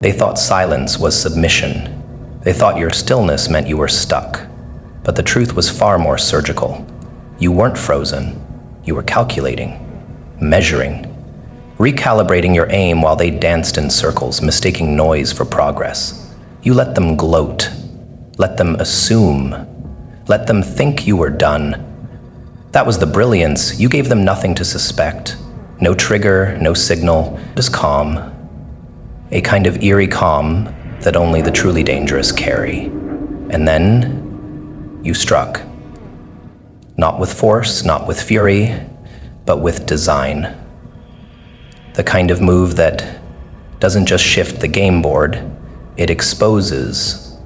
They thought silence was submission. They thought your stillness meant you were stuck. But the truth was far more surgical. You weren't frozen. You were calculating, measuring, recalibrating your aim while they danced in circles, mistaking noise for progress. You let them gloat, let them assume, let them think you were done. That was the brilliance. You gave them nothing to suspect. No trigger, no signal, just calm. A kind of eerie calm that only the truly dangerous carry. And then you struck. Not with force, not with fury, but with design. The kind of move that doesn't just shift the game board, it exposes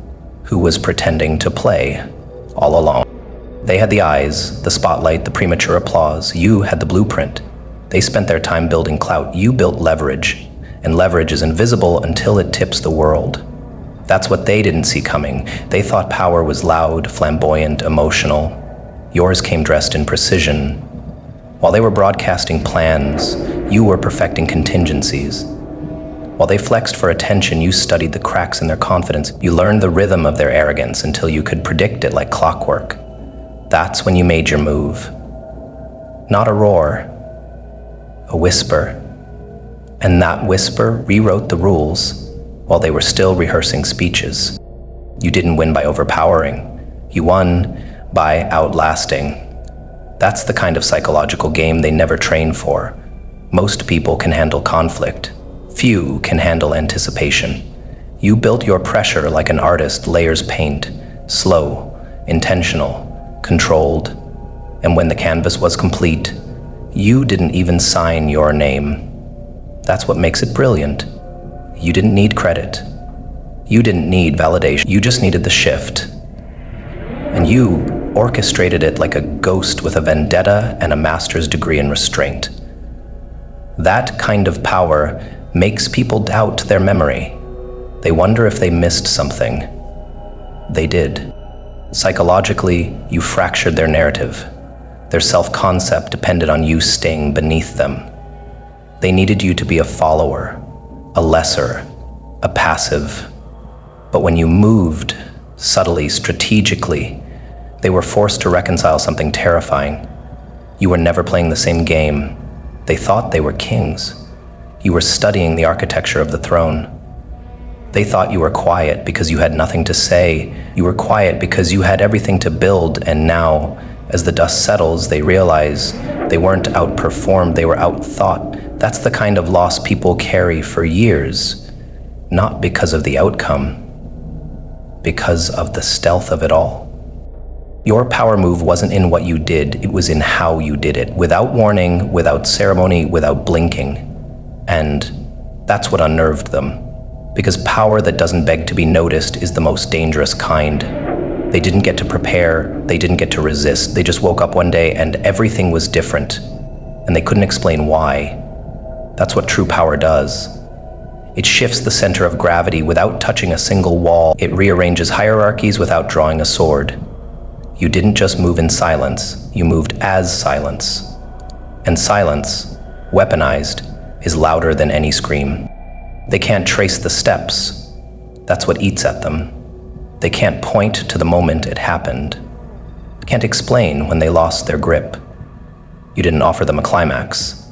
who was pretending to play all along. They had the eyes, the spotlight, the premature applause. You had the blueprint. They spent their time building clout. You built leverage, and leverage is invisible until it tips the world. That's what they didn't see coming. They thought power was loud, flamboyant, emotional. Yours came dressed in precision. While they were broadcasting plans, you were perfecting contingencies. While they flexed for attention, you studied the cracks in their confidence. You learned the rhythm of their arrogance until you could predict it like clockwork. That's when you made your move. Not a roar, a whisper. And that whisper rewrote the rules while they were still rehearsing speeches. You didn't win by overpowering. You won by outlasting. That's the kind of psychological game they never train for. Most people can handle conflict. Few can handle anticipation. You built your pressure like an artist layers paint, slow, intentional, controlled. And when the canvas was complete, you didn't even sign your name. That's what makes it brilliant. You didn't need credit. You didn't need validation. You just needed the shift. And you orchestrated it like a ghost with a vendetta and a master's degree in restraint. That kind of power makes people doubt their memory. They wonder if they missed something. They did. Psychologically, you fractured their narrative. Their self-concept depended on you staying beneath them. They needed you to be a follower, a lesser, a passive. But when you moved, subtly, strategically, they were forced to reconcile something terrifying. You were never playing the same game. They thought they were kings. You were studying the architecture of the throne. They thought you were quiet because you had nothing to say. You were quiet because you had everything to build, and now, as the dust settles, they realize they weren't outperformed, they were outthought. That's the kind of loss people carry for years, not because of the outcome, because of the stealth of it all. Your power move wasn't in what you did, it was in how you did it, without warning, without ceremony, without blinking. And that's what unnerved them, because power that doesn't beg to be noticed is the most dangerous kind. They didn't get to prepare, they didn't get to resist, they just woke up one day and everything was different, and they couldn't explain why. That's what true power does. It shifts the center of gravity without touching a single wall. It rearranges hierarchies without drawing a sword. You didn't just move in silence, you moved as silence. And silence, weaponized, is louder than any scream. They can't trace the steps. That's what eats at them. They can't point to the moment it happened. Can't explain when they lost their grip. You didn't offer them a climax.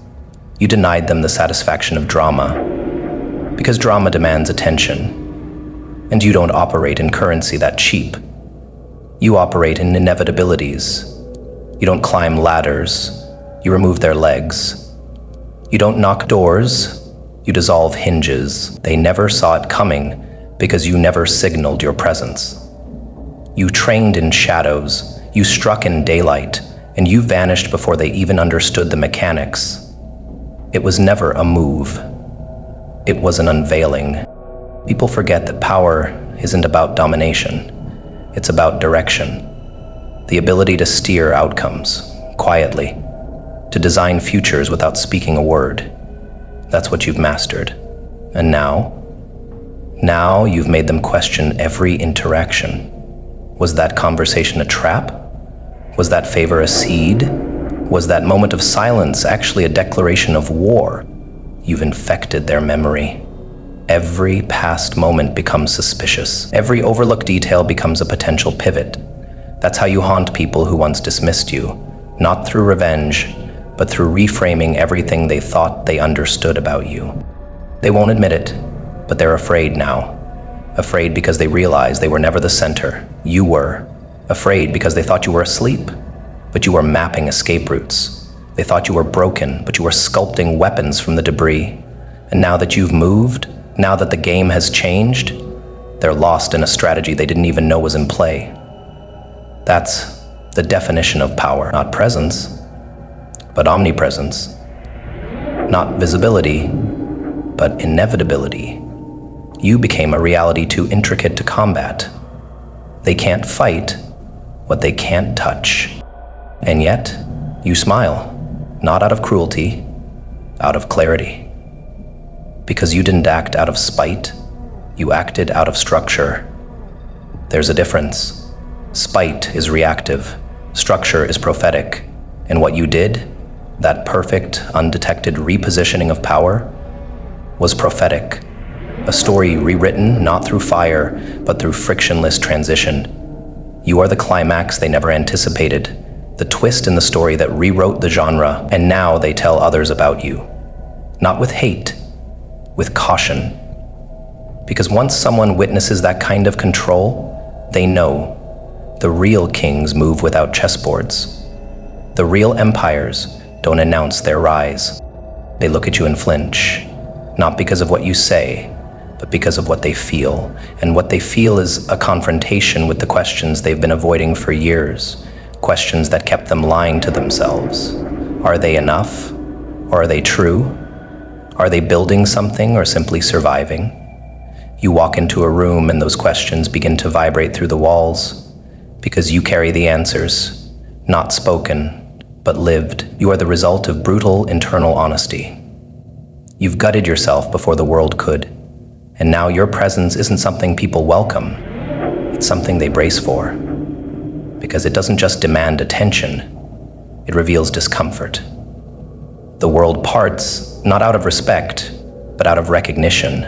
You denied them the satisfaction of drama. Because drama demands attention. And you don't operate in currency that cheap. You operate in inevitabilities. You don't climb ladders. You remove their legs. You don't knock doors. You dissolve hinges. They never saw it coming because you never signaled your presence. You trained in shadows. You struck in daylight. And you vanished before they even understood the mechanics. It was never a move. It was an unveiling. People forget that power isn't about domination. It's about direction. The ability to steer outcomes, quietly. To design futures without speaking a word. That's what you've mastered. And now you've made them question every interaction. Was that conversation a trap? Was that favor a seed? Was that moment of silence actually a declaration of war? You've infected their memory. Every past moment becomes suspicious. Every overlooked detail becomes a potential pivot. That's how you haunt people who once dismissed you, not through revenge, but through reframing everything they thought they understood about you. They won't admit it, but they're afraid now. Afraid because they realize they were never the center. You were. Afraid because they thought you were asleep, but you were mapping escape routes. They thought you were broken, but you were sculpting weapons from the debris. And now that you've moved, now that the game has changed, they're lost in a strategy they didn't even know was in play. That's the definition of power. Not presence, but omnipresence. Not visibility, but inevitability. You became a reality too intricate to combat. They can't fight what they can't touch. And yet, you smile, not out of cruelty, out of clarity. Because you didn't act out of spite, you acted out of structure. There's a difference. Spite is reactive, structure is prophetic, and what you did, that perfect, undetected repositioning of power, was prophetic. A story rewritten not through fire, but through frictionless transition. You are the climax they never anticipated, the twist in the story that rewrote the genre, and now they tell others about you. Not with hate, with caution. Because once someone witnesses that kind of control, they know the real kings move without chessboards. The real empires don't announce their rise. They look at you and flinch, not because of what you say, but because of what they feel. And what they feel is a confrontation with the questions they've been avoiding for years, questions that kept them lying to themselves. Are they enough? Or are they true? Are they building something or simply surviving? You walk into a room and those questions begin to vibrate through the walls because you carry the answers, not spoken, but lived. You are the result of brutal internal honesty. You've gutted yourself before the world could, and now your presence isn't something people welcome. It's something they brace for. Because it doesn't just demand attention, it reveals discomfort. The world parts, not out of respect, but out of recognition.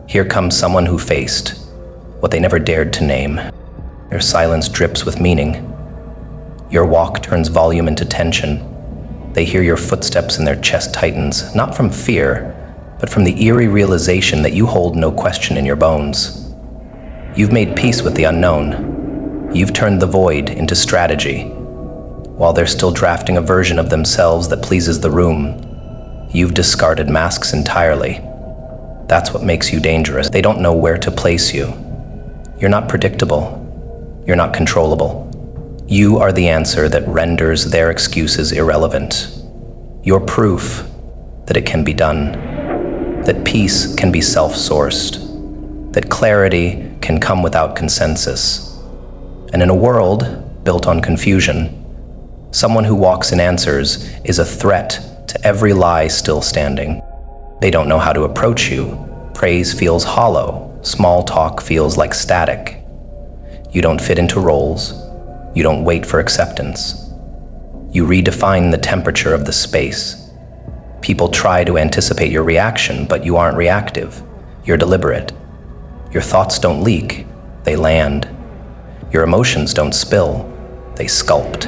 Here comes someone who faced what they never dared to name. Their silence drips with meaning. Your walk turns volume into tension. They hear your footsteps and their chest tightens, not from fear, but from the eerie realization that you hold no question in your bones. You've made peace with the unknown. You've turned the void into strategy. While they're still drafting a version of themselves that pleases the room, you've discarded masks entirely. That's what makes you dangerous. They don't know where to place you. You're not predictable. You're not controllable. You are the answer that renders their excuses irrelevant. You're proof that it can be done, that peace can be self-sourced, that clarity can come without consensus. And in a world built on confusion, someone who walks in answers is a threat to every lie still standing. They don't know how to approach you. Praise feels hollow. Small talk feels like static. You don't fit into roles. You don't wait for acceptance. You redefine the temperature of the space. People try to anticipate your reaction, but you aren't reactive. You're deliberate. Your thoughts don't leak. They land. Your emotions don't spill. They sculpt.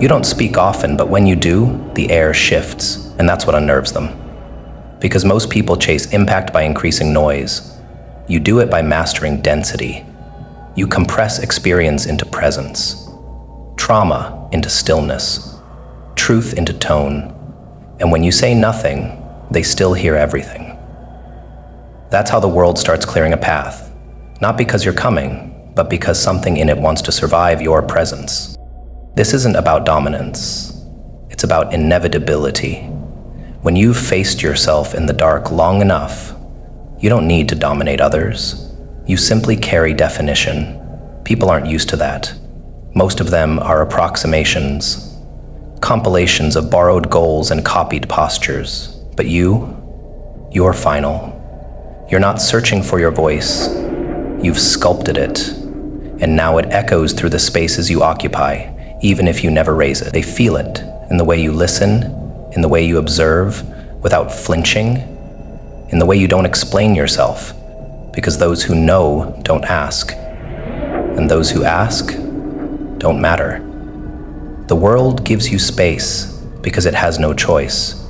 You don't speak often, but when you do, the air shifts, and that's what unnerves them. Because most people chase impact by increasing noise. You do it by mastering density. You compress experience into presence, trauma into stillness, truth into tone. And when you say nothing, they still hear everything. That's how the world starts clearing a path, not because you're coming, but because something in it wants to survive your presence. This isn't about dominance. It's about inevitability. When you've faced yourself in the dark long enough, you don't need to dominate others. You simply carry definition. People aren't used to that. Most of them are approximations, compilations of borrowed goals and copied postures. But you're final. You're not searching for your voice. You've sculpted it, and now it echoes through the spaces you occupy, even if you never raise it. They feel it in the way you listen, in the way you observe, without flinching. in the way you don't explain yourself, because those who know don't ask, and those who ask don't matter. The world gives you space because it has no choice.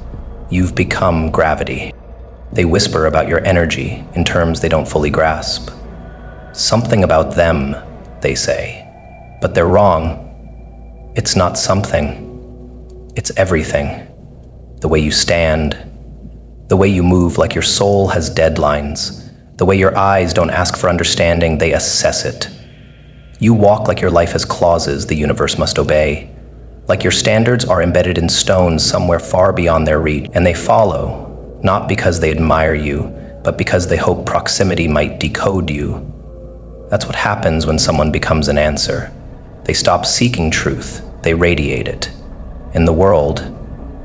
You've become gravity. They whisper about your energy in terms they don't fully grasp. Something about them, they say, but they're wrong. It's not something. It's everything. The way you stand, the way you move like your soul has deadlines, the way your eyes don't ask for understanding, they assess it. You walk like your life has clauses the universe must obey, like your standards are embedded in stone somewhere far beyond their reach, and they follow, not because they admire you, but because they hope proximity might decode you. That's what happens when someone becomes an answer. They stop seeking truth, they radiate it. In the world,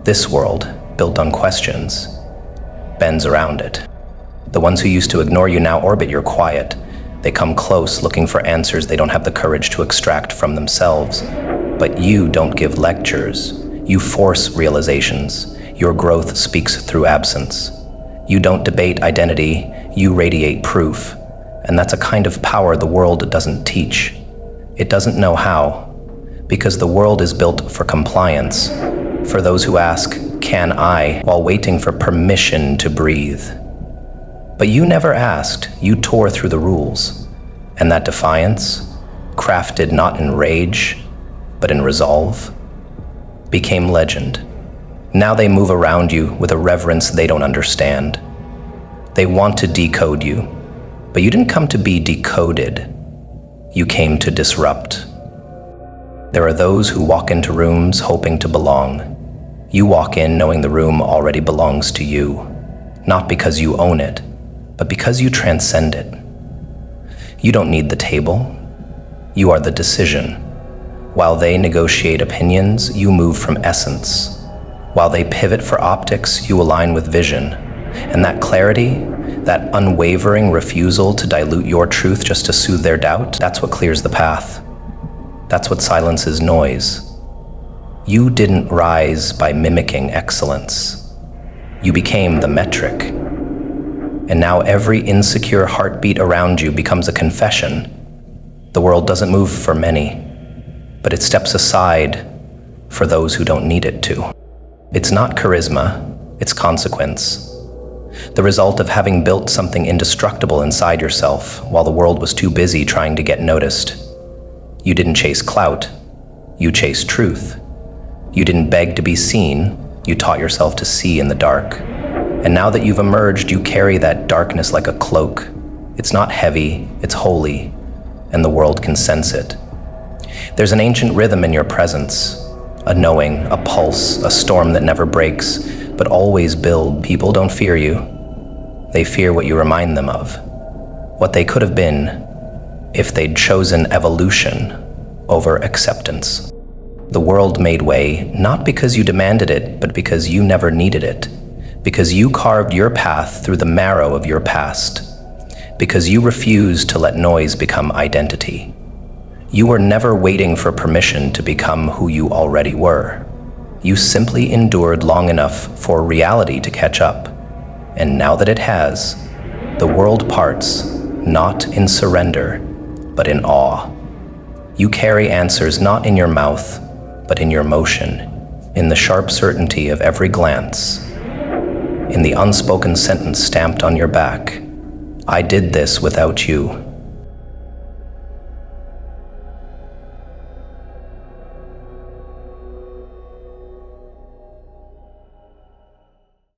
this world, built on questions, bends around it. The ones who used to ignore you now orbit your quiet. They come close, looking for answers they don't have the courage to extract from themselves. But you don't give lectures. You force realizations. Your growth speaks through absence. You don't debate identity, you radiate proof. And that's a kind of power the world doesn't teach. It doesn't know how, because the world is built for compliance, for those who ask, "Can I?" while waiting for permission to breathe. But you never asked, you tore through the rules. And that defiance, crafted not in rage, but in resolve, became legend. Now they move around you with a reverence they don't understand. They want to decode you, but you didn't come to be decoded. You came to disrupt. There are those who walk into rooms hoping to belong. You walk in knowing the room already belongs to you, not because you own it, but because you transcend it. You don't need the table. You are the decision. While they negotiate opinions, you move from essence. While they pivot for optics, you align with vision. And that clarity, that unwavering refusal to dilute your truth just to soothe their doubt, that's what clears the path. That's what silences noise. You didn't rise by mimicking excellence. You became the metric. And now every insecure heartbeat around you becomes a confession. The world doesn't move for many, but it steps aside for those who don't need it to. It's not charisma, it's consequence. The result of having built something indestructible inside yourself while the world was too busy trying to get noticed. You didn't chase clout, you chased truth. You didn't beg to be seen, you taught yourself to see in the dark. And now that you've emerged, you carry that darkness like a cloak. It's not heavy, it's holy, and the world can sense it. There's an ancient rhythm in your presence, a knowing, a pulse, a storm that never breaks, but always builds. People don't fear you. They fear what you remind them of, what they could have been if they'd chosen evolution over acceptance. The world made way, not because you demanded it, but because you never needed it. Because you carved your path through the marrow of your past. Because you refused to let noise become identity. You were never waiting for permission to become who you already were. You simply endured long enough for reality to catch up. And now that it has, the world parts, not in surrender, but in awe. You carry answers not in your mouth, but in your motion, in the sharp certainty of every glance, in the unspoken sentence stamped on your back. I did this without you.